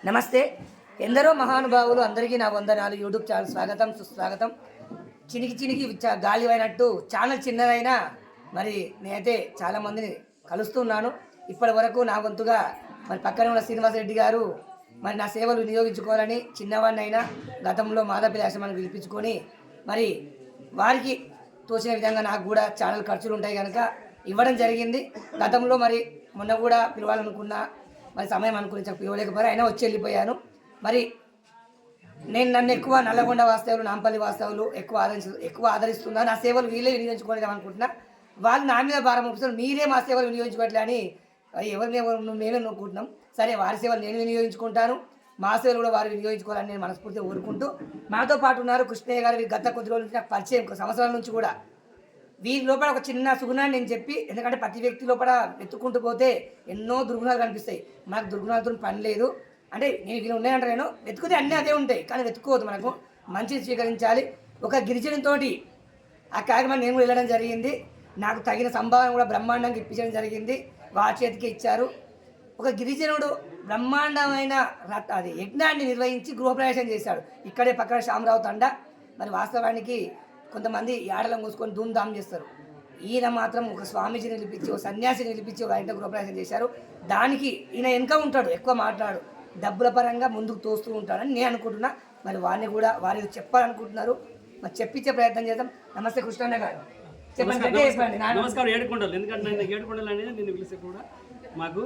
నమస్తే. ఎందరో మహానుభావులు అందరికీ నా వందనాలు. యూట్యూబ్ ఛానల్ స్వాగతం సుస్వాగతం. చినికి గాలి అయినట్టు ఛానల్ చిన్నదైనా మరి నేనైతే చాలామందిని కలుస్తున్నాను. ఇప్పటి వరకు నా వంతుగా మరి పక్కనే ఉన్న శ్రీనివాసరెడ్డి గారు మరి నా సేవలు వినియోగించుకోవాలని చిన్నవాడిని అయినా గతంలో మాదాపల్లి ఆశ్రమాన్ని పిలిపించుకొని మరి వారికి తోచిన విధంగా నాకు కూడా ఛానల్ ఖర్చులు ఉంటాయి కనుక ఇవ్వడం జరిగింది. గతంలో మరి మొన్న కూడా పిలవాలనుకున్నా మరి సమయం అనుకుని పిలవలేకపోయారు, అయినా వచ్చి వెళ్ళిపోయాను. మరి నన్ను ఎక్కువ నల్లగొండ వాస్తవులు, నాంపల్లి వాస్తవులు ఎక్కువ ఆదరిస్తున్నారు. నా సేవలు వీళ్ళే వినియోగించుకోలేదాం అనుకుంటున్నా. వాళ్ళు నా మీద భారం చూపిస్తారు, మీరే మా సేవలు వినియోగించుకోవట్లే అని మేమే నొక్కుంటున్నాం. సరే, వారి సేవలు నేను వినియోగించుకుంటాను, మా సేవలు కూడా వారు వినియోగించుకోవాలని నేను మనస్ఫూర్తిగా కోరుకుంటూ, మాతో పాటు ఉన్నారు కృష్ణయ్య గారు. గత కొద్ది రోజుల నుంచి నాకు పరిచయం, సంవత్సరాల నుంచి కూడా. వీరి లోపల ఒక చిన్న సుగుణాన్ని నేను చెప్పి, ఎందుకంటే ప్రతి వ్యక్తి లోపల వెతుక్కుంటూ పోతే ఎన్నో దుర్గుణాలు కనిపిస్తాయి. మనకు దుర్గుణాలతో పని లేదు. అంటే నేను వీళ్ళు ఉన్నాయంటే నేను వెతుకుతే అన్నీ అదే ఉంటాయి, కానీ వెతుక్కోవద్దు. మనకు మంచిని స్వీకరించాలి. ఒక గిరిజనుతోటి ఆ కార్యక్రమాన్ని నేను కూడా వెళ్ళడం జరిగింది. నాకు తగిన సంభావన కూడా బ్రహ్మాండంగా ఇప్పించడం జరిగింది. వారి చేతికి ఇచ్చారు. ఒక గిరిజనుడు బ్రహ్మాండమైన అది యజ్ఞాన్ని నిర్వహించి గృహప్రవేశం చేశాడు. ఇక్కడే పక్కన శామరావు తండ. మరి వాస్తవానికి కొంతమంది యాడలం మూసుకొని ధూమ్ధామ్ చేస్తారు. ఈయన మాత్రం ఒక స్వామీజీని నిలిపించి, ఒక సన్యాసిని నిలిపించి ఒక ఇంట గృహప్రవేశం చేశారు. దానికి ఈయన వెనుక ఉంటాడు, ఎక్కువ మాట్లాడు, డబ్బుల పరంగా ముందుకు తోస్తూ ఉంటాడని నేను అనుకుంటున్నా. మరి వారిని కూడా వారి చెప్పాలనుకుంటున్నారు, మరి చెప్పించే ప్రయత్నం చేద్దాం. నమస్తే కృష్ణన్న గారు, చెప్పండి. నమస్కారం. ఏడుకొండలు, ఎందుకంటే ఏడుకొండలు అనేది నేను పిలిస్తే కూడా మాకు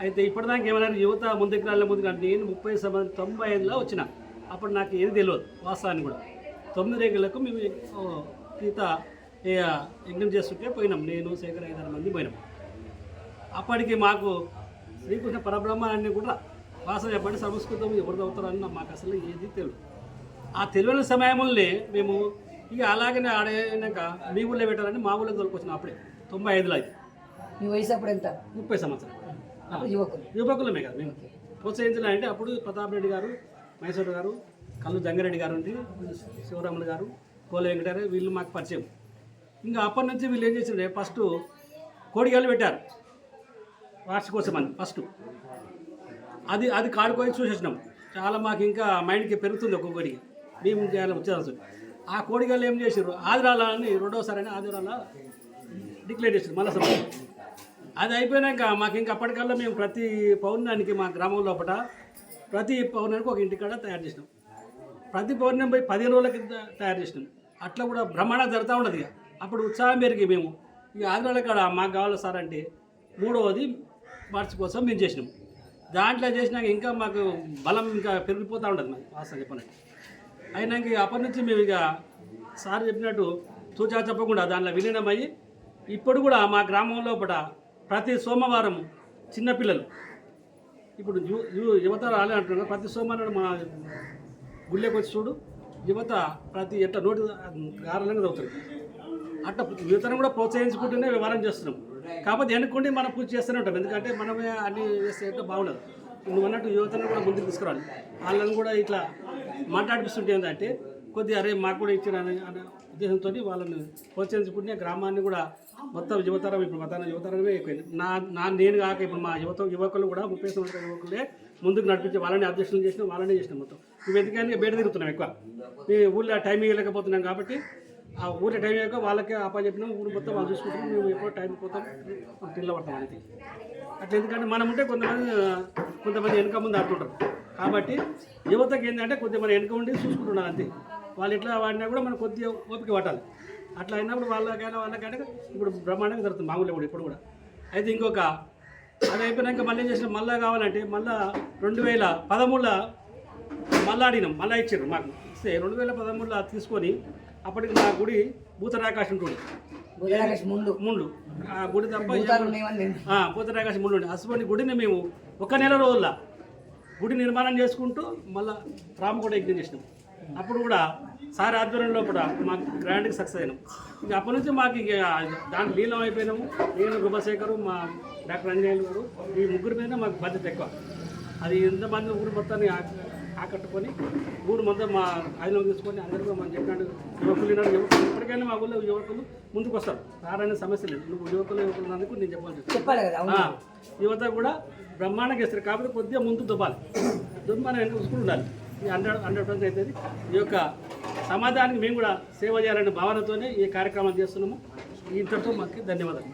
అయితే ఇప్పటిదాకా ఏమన్నారు, యువత ముందుకు నేను 95లో వచ్చిన. అప్పుడు నాకు ఏది తెలియదు వాస్తవాన్ని కూడా. 9 రేగులకు మేము ఈత యజ్ఞం చేస్తుంటే పోయినాం. నేను శేఖర్ 5-6 మంది పోయినాం. అప్పటికి మాకు శ్రీకృష్ణ పరబ్రహ్మ అన్నీ కూడా భాష చెప్పండి, సంస్కృతం ఎవరు చదువుతారన్న మాకు అసలు ఏది తెలియదు. ఆ తెలియని సమయంలోనే మేము ఇక అలాగనే ఆడైనాక మీ ఊళ్ళో పెట్టాలని మా ఊళ్ళో తోలుకొచ్చినాం. అప్పుడే 95లో అయితే. మీ వయసు అప్పుడు ఎంత? 30 సంవత్సరాలు. యువకులమే కదా మేము ప్రోత్సహించిన. అంటే అప్పుడు ప్రతాప్ రెడ్డి గారు, మైసూర్ గారు, కల్లు జంగారెడ్డి గారు ఉండి, శివరాములు గారు, కోల వెంకటారు, వీళ్ళు మాకు పరిచయం. ఇంకా అప్పటి నుంచి వీళ్ళు ఏం చేసిండే, ఫస్ట్ కోడిగాలు పెట్టారు వార్షికోత్సవం అని. ఫస్ట్ అది కాడుకొని చూసేసినాం. చాలా మాకు ఇంకా మైండ్కి పెరుగుతుంది ఒక్కొక్కడికి. మేము వచ్చేది ఆ కోడిగాలు ఏం చేసారు, ఆదిరాలని రెండోసారి అని ఆదిరాల డిక్లేర్ చేసారు మళ్ళీ సమయం. అది అయిపోయినాక మాకు ఇంకా అప్పటికల్లా మేము ప్రతి పౌర్ణానికి మా గ్రామం లోపల ప్రతి పౌర్ణానికి ఒక ఇంటికాడ తయారు చేసినాం. ప్రతి పౌర్ణమి పోయి 15 రోజులకి తయారు చేసినాం. అట్లా కూడా బ్రహ్మాండంగా జరుగుతూ ఉండదు. ఇక అప్పుడు ఉత్సాహం పెరిగి మేము ఇక ఆదివాళ్ళ కాడ మాకు కావాలి సార్ అంటే 3వది మార్చి కోసం మేము చేసినాం. దాంట్లో చేసినాక ఇంకా మాకు బలం ఇంకా పెరిగిపోతూ ఉంటుంది మాకు వాస్తవం చెప్పినట్టు. అయినాక అప్పటి నుంచి మేము ఇక సార్ చెప్పినట్టు సూచన చెప్పకుండా దాంట్లో విలీనమయ్యి ఇప్పుడు కూడా మా గ్రామం లోపల ప్రతి సోమవారం చిన్నపిల్లలు ఇప్పుడు యువత రాలే అంటున్నారు. ప్రతి సోమవారం మా గుళ్ళకి వచ్చి చూడు, యువత ప్రతి ఎట్లా నోటి గారలంగా చదువుతుంది. అట్లా యువతను కూడా ప్రోత్సహించుకుంటూనే వ్యవహారం చేస్తున్నాం. కాకపోతే వెనుక్కుండి మనం పూజ చేస్తూనే ఉంటాం. ఎందుకంటే మనమే అన్ని చేస్తే బాగుండదు. నువ్వు అన్నట్టు యువతను కూడా ముందుకు తీసుకురావాలి. వాళ్ళని కూడా ఇట్లా మాట్లాడిపిస్తుంటే ఏంటంటే కొద్దిగా అరే మాకు కూడా ఇచ్చిన అనే ఉద్దేశంతో వాళ్ళని ప్రోత్సహించుకుంటే గ్రామాన్ని కూడా మొత్తం యువతరం, ఇప్పుడు మొత్తం యువతరమే అయిపోయింది. నేను కాక ఇప్పుడు మా యువకులు కూడా 30 సంవత్సరాల యువకులే ముందుకు నడిపించి వాళ్ళని అధ్యక్షులు చేసినాం, వాళ్ళనే చేసినాం. మొత్తం మేము ఎందుకని బయట తిరుగుతున్నాం. ఎక్కువ మీ ఊళ్ళో టైం ఇవ్వలేకపోతున్నాం కాబట్టి ఆ ఊళ్ళో టైం అయ్యాక వాళ్ళకే చెప్పినాం. ఊరు మొత్తం వాళ్ళు చూసుకుంటున్నాం. మేము ఎక్కువ టైం పోతాం, పిల్లబడతాం అంతే. అట్లా ఎందుకంటే మనం ఉంటే కొంతమంది వెనక ముందు ఆడుతుంటారు. కాబట్టి యువతకి ఏంటంటే కొద్దిగా మన వెనక ఉండి చూసుకుంటున్నారు అంతే. వాళ్ళు ఎట్లా వాడినా కూడా మనం కొద్దిగా ఓపిక పట్టాలి. అట్లా అయినప్పుడు వాళ్ళకైనా ఇప్పుడు బ్రహ్మాండంగా జరుగుతుంది మామూలుగా కూడా ఇప్పుడు కూడా. అయితే ఇంకొక అది అయిపోయినాక మళ్ళీ ఏం చేసినాం, మళ్ళీ కావాలంటే మళ్ళీ 2013లో మళ్ళీ ఆడినాం. మళ్ళీ ఇచ్చారు మాకు. ఇస్తే 2013లో తీసుకొని అప్పటికి నా గుడి భూతరాకాశం ఉంటుంది ముందు. ఆ గుడి తప్ప భూతరాకాశం ముందు ఉండే అసలు గుడిని మేము 1 నెల రోజుల్లో గుడి నిర్మాణం చేసుకుంటూ మళ్ళీ రామకోట యజ్ఞం చేసినాం. అప్పుడు కూడా సార్ ఆధ్వర్యంలో కూడా మాకు గ్రాండ్గా సక్సెస్ అయినాం. ఇక అప్పటి నుంచి మాకు ఇక దాంట్లో లీలం అయిపోయినాము. నేను గుబశేఖరు, మా డాక్టర్ అంజనేయులు గారు, ఈ ముగ్గురు మీద మాకు బాధ్యత ఎక్కువ. అది ఎంతమంది ఊరు మొత్తాన్ని ఆకట్టుకొని ఊరు మొత్తం మా ఆయుధం తీసుకొని అందరికీ మనం చెప్పినట్టు యువకులు ఇప్పటికైనా మా ఊళ్ళో యువకులు ముందుకు వస్తారు. రారనే సమస్య లేదు. నువ్వు యువకులు అందుకు నేను చెప్పాలి. యువత కూడా బ్రహ్మాండంగా ఇస్తారు. కాబట్టి కొద్దిగా ముందు దుబ్బాలి. దుర్మానం వెనక చూసుకుని ఉండాలి. ఈ 100% అవుతుంది. ఈ యొక్క సమాజానికి మేము కూడా సేవ చేయాలనే భావనతోనే ఈ కార్యక్రమాలు చేస్తున్నాము. ఇంతటితో మాకు ధన్యవాదాలు.